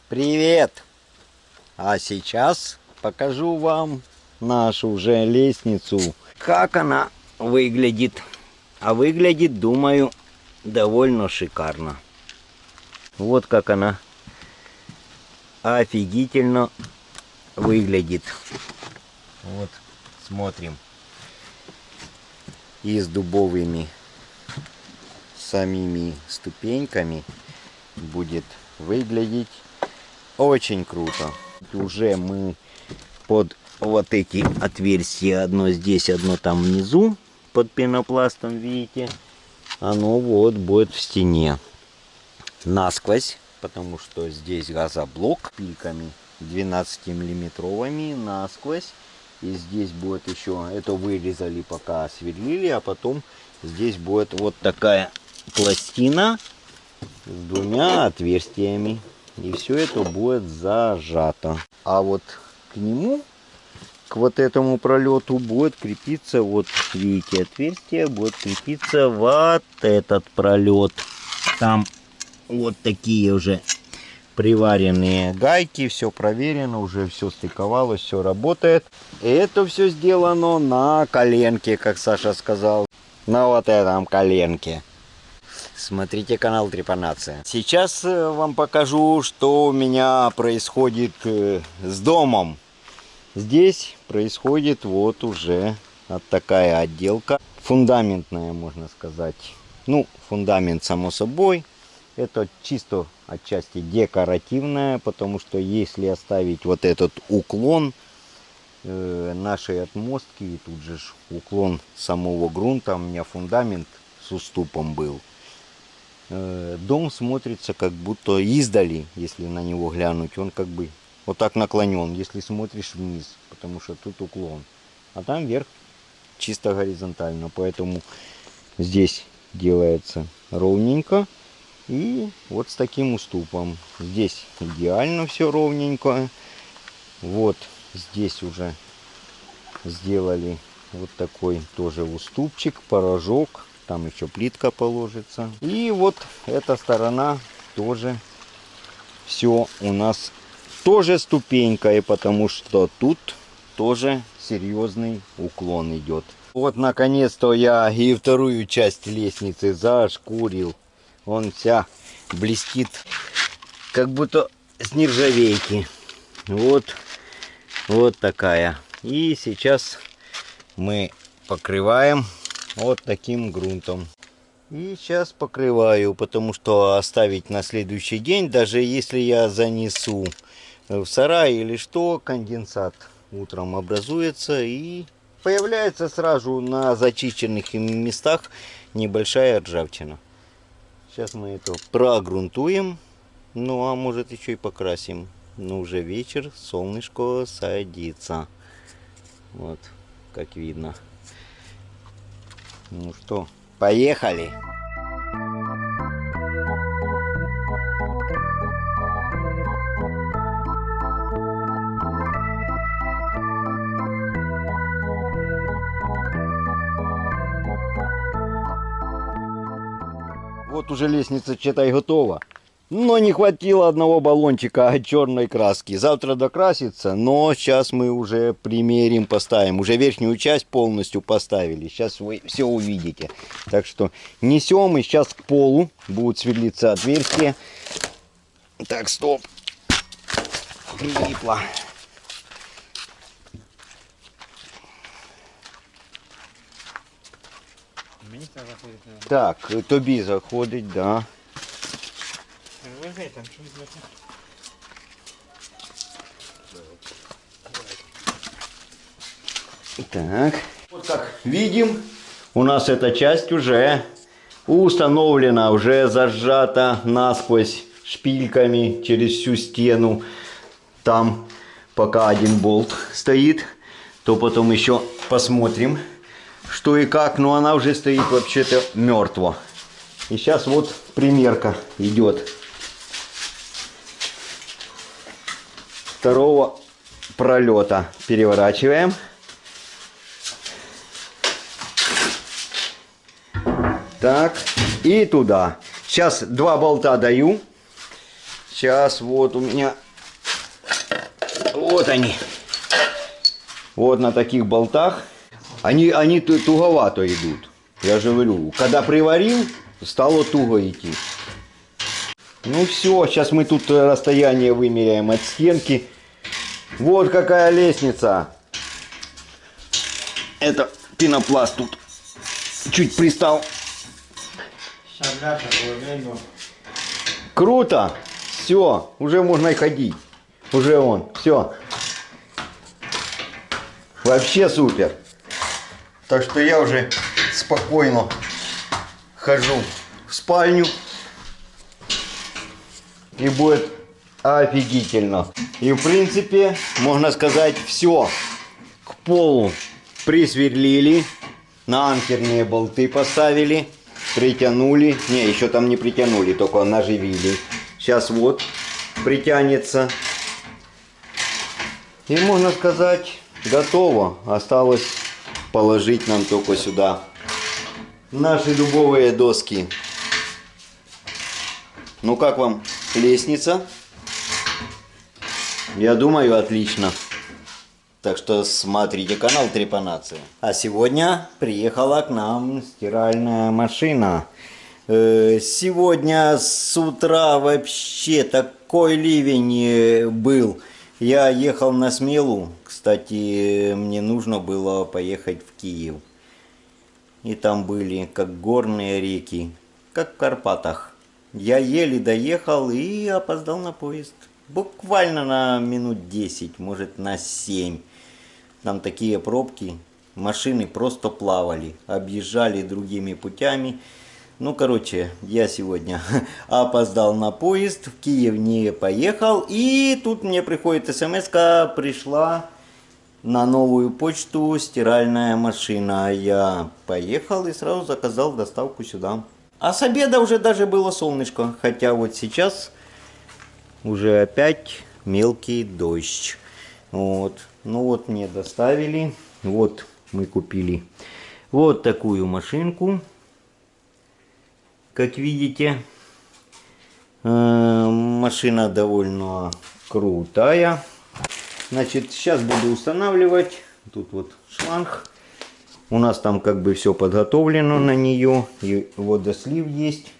Привет! А сейчас покажу вам нашу уже лестницу. Как она выглядит. А выглядит, думаю, довольно шикарно. Вот как она офигительно выглядит. Вот, смотрим. И с дубовыми самими ступеньками будет выглядеть очень круто. Уже мы под вот эти отверстия, одно здесь, одно там внизу, под пенопластом, видите, оно вот будет в стене насквозь, потому что здесь газоблок пильками 12-миллиметровыми насквозь. И здесь будет еще, это вырезали пока сверлили, а потом здесь будет вот такая пластина с двумя отверстиями. И все это будет зажато. А вот к нему, к вот этому пролету будет крепиться, вот видите, отверстие, будет крепиться вот этот пролет. Там вот такие уже приваренные гайки, все проверено, уже все стыковалось, все работает. И это все сделано на коленке, как Саша сказал. На вот этом коленке. Смотрите канал Трепанация. Сейчас вам покажу, что у меня происходит с домом. Здесь происходит вот уже вот такая отделка. Фундаментная, можно сказать. Ну, фундамент само собой. Это чисто отчасти декоративная, потому что если оставить вот этот уклон нашей отмостки, и тут же уклон самого грунта, у меня фундамент с уступом был. Дом смотрится как будто издали, если на него глянуть, он как бы вот так наклонен, если смотришь вниз, потому что тут уклон, а там вверх чисто горизонтально, поэтому здесь делается ровненько и вот с таким уступом. Здесь идеально все ровненько, вот здесь уже сделали вот такой тоже уступчик, порожок. Там еще плитка положится. И вот эта сторона тоже все у нас тоже ступенькой, потому что тут тоже серьезный уклон идет. Вот наконец-то я и вторую часть лестницы зашкурил. Он вся блестит, как будто с нержавейки. Вот такая. И сейчас мы покрываем вот таким грунтом. И сейчас покрываю, потому что оставить на следующий день, даже если я занесу в сарай или что, конденсат утром образуется и появляется сразу на зачищенных местах небольшая ржавчина. Сейчас мы это прогрунтуем, ну а может еще и покрасим. Но уже вечер, солнышко садится. Вот, как видно. Ну что, поехали! Вот уже лестница, читай, готова. Но не хватило одного баллончика черной краски. Завтра докрасится, но сейчас мы уже примерим, поставим. Уже верхнюю часть полностью поставили. Сейчас вы все увидите. Так что несем, и сейчас к полу будут сверлиться отверстия. Так, стоп. Прилипло. Так, тобі заходить, да. Так, вот как видим, у нас эта часть уже установлена, уже зажата насквозь шпильками через всю стену. Там пока один болт стоит, то потом еще посмотрим, что и как. Но она уже стоит вообще-то мертво. И сейчас вот примерка идет второго пролета. Переворачиваем. Так, и туда. Сейчас два болта даю. Сейчас вот у меня... Вот они. Вот на таких болтах. Они туговато идут. Я же говорю, когда приварил, стало туго идти. Ну все, сейчас мы тут расстояние вымеряем от стенки. Вот какая лестница. Это пенопласт тут чуть пристал. Круто. Все, уже можно и ходить. Уже он, все. Вообще супер. Так что я уже спокойно хожу в спальню. И будет офигительно. И в принципе, можно сказать, все. К полу присверлили. На анкерные болты поставили. Притянули. Не, еще там не притянули, только наживили. Сейчас вот притянется. И можно сказать, готово. Осталось положить нам только сюда наши дубовые доски. Ну как вам лестница? Я думаю, отлично. Так что смотрите канал Трепанация. А сегодня приехала к нам стиральная машина. Сегодня с утра вообще такой ливень был. Я ехал на Смелу. Кстати, мне нужно было поехать в Киев. И там были как горные реки, как в Карпатах. Я еле доехал и опоздал на поезд. Буквально на минут 10, может на 7. Там такие пробки. Машины просто плавали. Объезжали другими путями. Ну, короче, я сегодня опоздал на поезд, в Киев не поехал, и тут мне приходит смс-ка, пришла на новую почту стиральная машина. Я поехал и сразу заказал доставку сюда. А с обеда уже даже было солнышко, хотя вот сейчас уже опять мелкий дождь. Вот. Ну вот мне доставили, вот мы купили вот такую машинку. Как видите, машина довольно крутая. Значит, сейчас буду устанавливать. Тут вот шланг. У нас там как бы все подготовлено на нее. И водослив есть.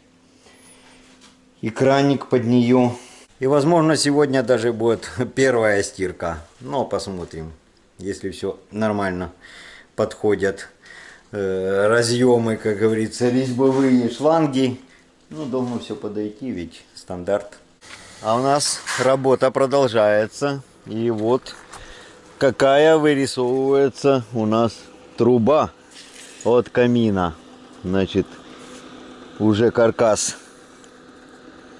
И краник под нее. И возможно сегодня даже будет первая стирка. Но посмотрим. Если все нормально подходят. Разъемы, как говорится, резьбовые шланги. Ну, должно все подойти, ведь стандарт. А у нас работа продолжается. И вот какая вырисовывается у нас труба от камина. Значит, уже каркас.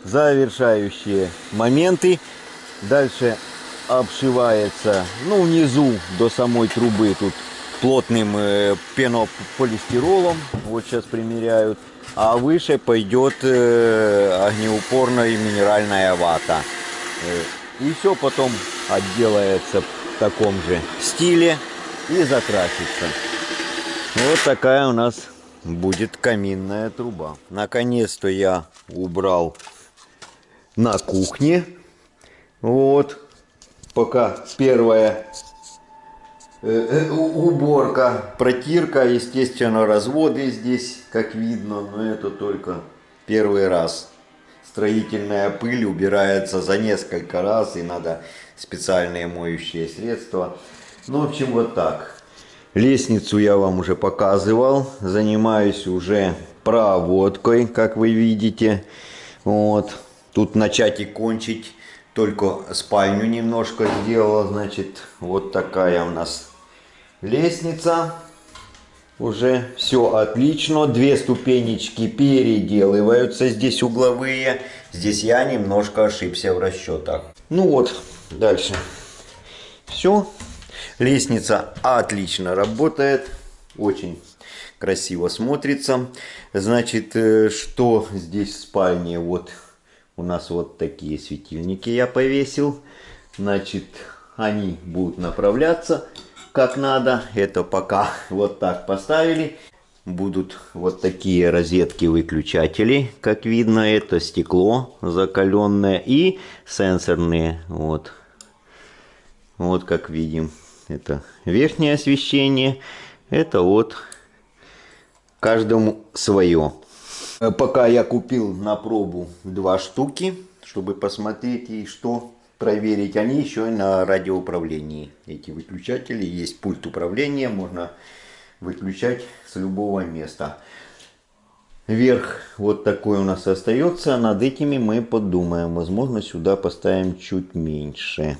Завершающие моменты. Дальше обшивается, ну, внизу до самой трубы тут плотным пенополистиролом. Вот сейчас примеряют. А выше пойдет огнеупорная минеральная вата. И все потом отделается в таком же стиле и закрасится. Вот такая у нас будет каминная труба. Наконец-то я убрал на кухне. Вот. Пока первая уборка, протирка, естественно, разводы здесь, как видно, но это только первый раз. Строительная пыль убирается за несколько раз, и надо специальные моющие средства. Ну, в общем, вот так. Лестницу я вам уже показывал, занимаюсь уже проводкой, как вы видите. Вот. Тут начать и кончить. Только спальню немножко сделала, значит, вот такая у нас лестница. Уже все отлично. Две ступенечки переделываются здесь угловые. Здесь я немножко ошибся в расчетах. Ну вот, дальше. Все. Лестница отлично работает. Очень красиво смотрится. Значит, что здесь в спальне? Вот. У нас вот такие светильники я повесил. Значит, они будут направляться как надо. Это пока вот так поставили. будут вот такие розетки-выключатели. Как видно, это стекло закаленное и сенсорные. Вот. Вот как видим. Это верхнее освещение. Это вот каждому свое. Пока я купил на пробу 2 штуки, чтобы посмотреть и что проверить. Они еще и на радиоуправлении. Эти выключатели. Есть пульт управления. Можно выключать с любого места. Верх вот такой у нас остается. Над этими мы подумаем. Возможно, сюда поставим чуть меньше.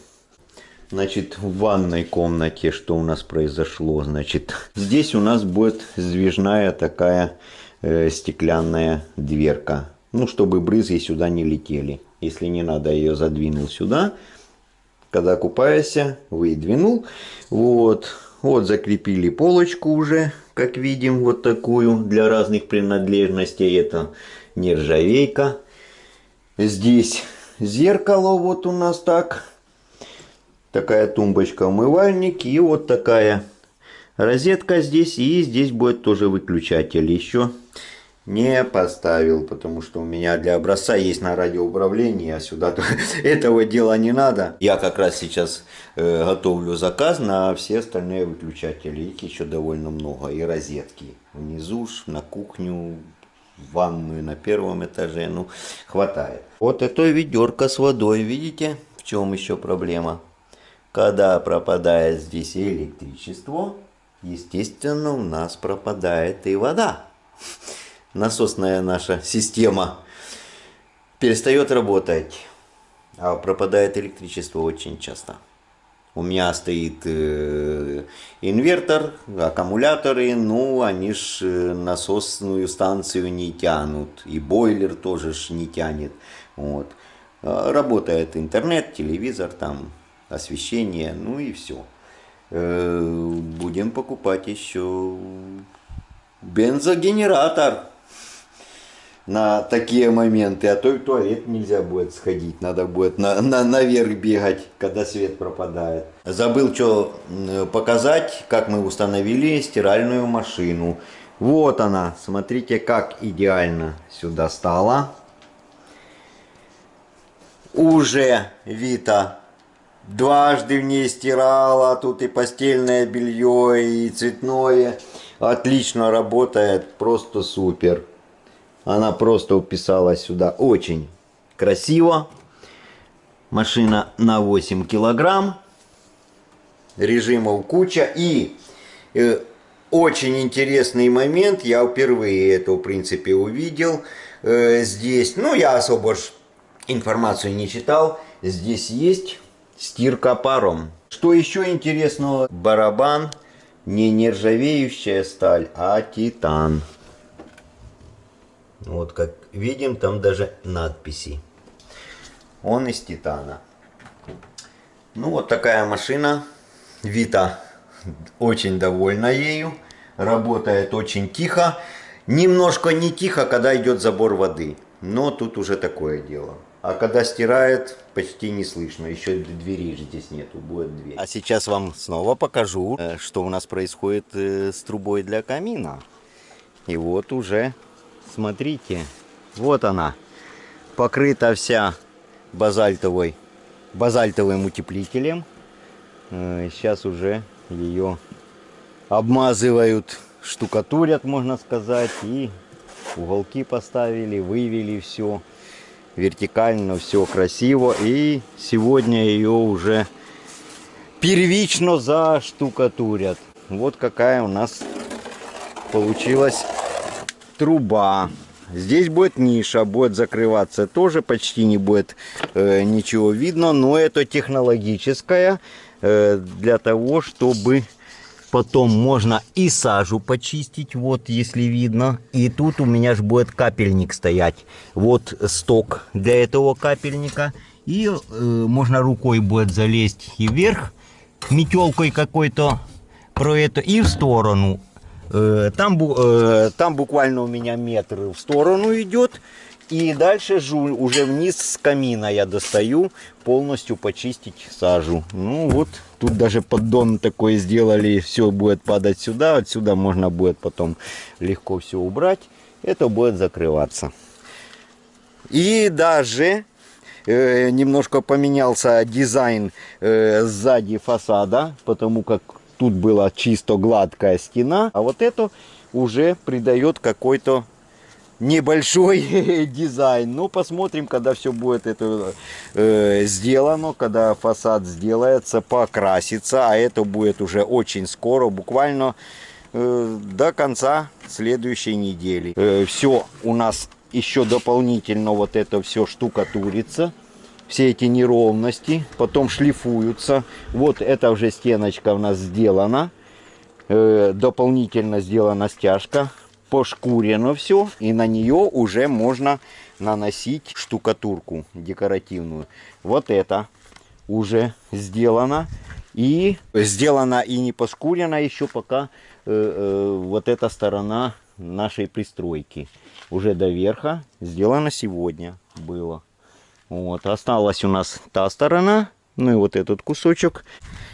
Значит, в ванной комнате что у нас произошло? Значит, здесь у нас будет сдвижная такая стеклянная дверка. Ну, чтобы брызги сюда не летели. Если не надо, ее задвинул сюда. Когда купаешься, выдвинул. Вот. Вот закрепили полочку уже, как видим, вот такую для разных принадлежностей. Это нержавейка. Здесь зеркало вот у нас так. Такая тумбочка, умывальник. И вот такая розетка здесь. И здесь будет тоже выключатель. Еще не поставил, потому что у меня для образца есть на радиоуправлении, а сюда этого дела не надо. Я как раз сейчас готовлю заказ на все остальные выключатели. Их еще довольно много. И розетки внизу, на кухню, в ванную на 1-м этаже. Ну, хватает. Вот это ведерко с водой. Видите, в чем еще проблема? Когда пропадает здесь электричество, естественно, у нас пропадает и вода. Насосная наша система перестает работать, а пропадает электричество очень часто. У меня стоит инвертор, аккумуляторы, ну они ж насосную станцию не тянут, и бойлер тоже ж не тянет. Вот. Работает интернет, телевизор, там освещение, ну и все. Будем покупать еще бензогенератор на такие моменты, а то и в туалет нельзя будет сходить, надо будет наверх бегать, когда свет пропадает. Забыл что показать, как мы установили стиральную машину. Вот она, смотрите, как идеально сюда стала. Уже Вита дважды в ней стирала, тут и постельное белье, и цветное. Отлично работает, просто супер. Она просто уписалась сюда очень красиво. Машина на 8 килограмм. Режимов куча. И очень интересный момент. Я впервые это в принципе увидел. Здесь, ну я особо информацию не читал. Здесь есть стирка паром. Что еще интересного? Барабан не нержавеющая сталь, а титан. Вот как видим, там даже надписи. Он из титана. Ну вот такая машина. Вита очень довольна ею. Работает очень тихо. Немножко не тихо, когда идет забор воды. Но тут уже такое дело. А когда стирает, почти не слышно. Еще дверей здесь нету, будет дверь. А сейчас вам снова покажу, что у нас происходит с трубой для камина. И вот уже, смотрите, вот она. Покрыта вся базальтовым утеплителем. Сейчас уже ее обмазывают, штукатурят, можно сказать. И уголки поставили, вывели все. Вертикально, все красиво. И сегодня ее уже первично заштукатурят. Вот какая у нас получилась труба. Здесь будет ниша, будет закрываться тоже, почти не будет ничего видно. Но это технологическая, для того, чтобы потом можно и сажу почистить, вот если видно. И тут у меня же будет капельник стоять. Вот сток для этого капельника. И можно рукой будет залезть и вверх, метелкой какой-то про это, и в сторону. Там буквально у меня метр в сторону идет. И дальше уже вниз с камина я достаю полностью почистить сажу. Ну вот, тут даже поддон такой сделали, все будет падать сюда. Отсюда можно будет потом легко все убрать. Это будет закрываться. И даже немножко поменялся дизайн сзади фасада, потому как тут была чисто гладкая стена. А вот это уже придает какой-то небольшой дизайн. Ну, посмотрим, когда все будет это сделано, когда фасад сделается, покрасится. А это будет уже очень скоро, буквально до конца следующей недели. Все у нас еще дополнительно вот это все штукатурится. Все эти неровности потом шлифуются. Вот эта уже стеночка у нас сделана. Дополнительно сделана стяжка. Пошкурено все, и на нее уже можно наносить штукатурку декоративную. Вот это уже сделано. И сделано и не пошкурено еще пока вот эта сторона нашей пристройки. Уже до верха сделано сегодня было. Вот, осталась у нас та сторона, ну и вот этот кусочек.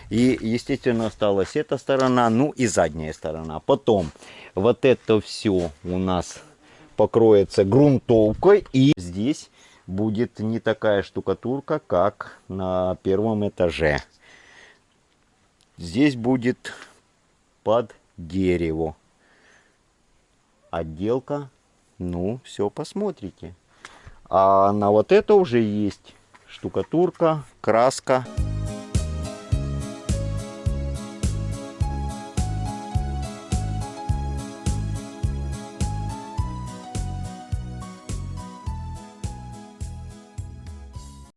И, естественно, осталась эта сторона, ну и задняя сторона. Потом вот это все у нас покроется грунтовкой. И здесь будет не такая штукатурка, как на первом этаже. Здесь будет под дерево. Отделка, ну, все посмотрите. А на вот это уже есть штукатурка, краска.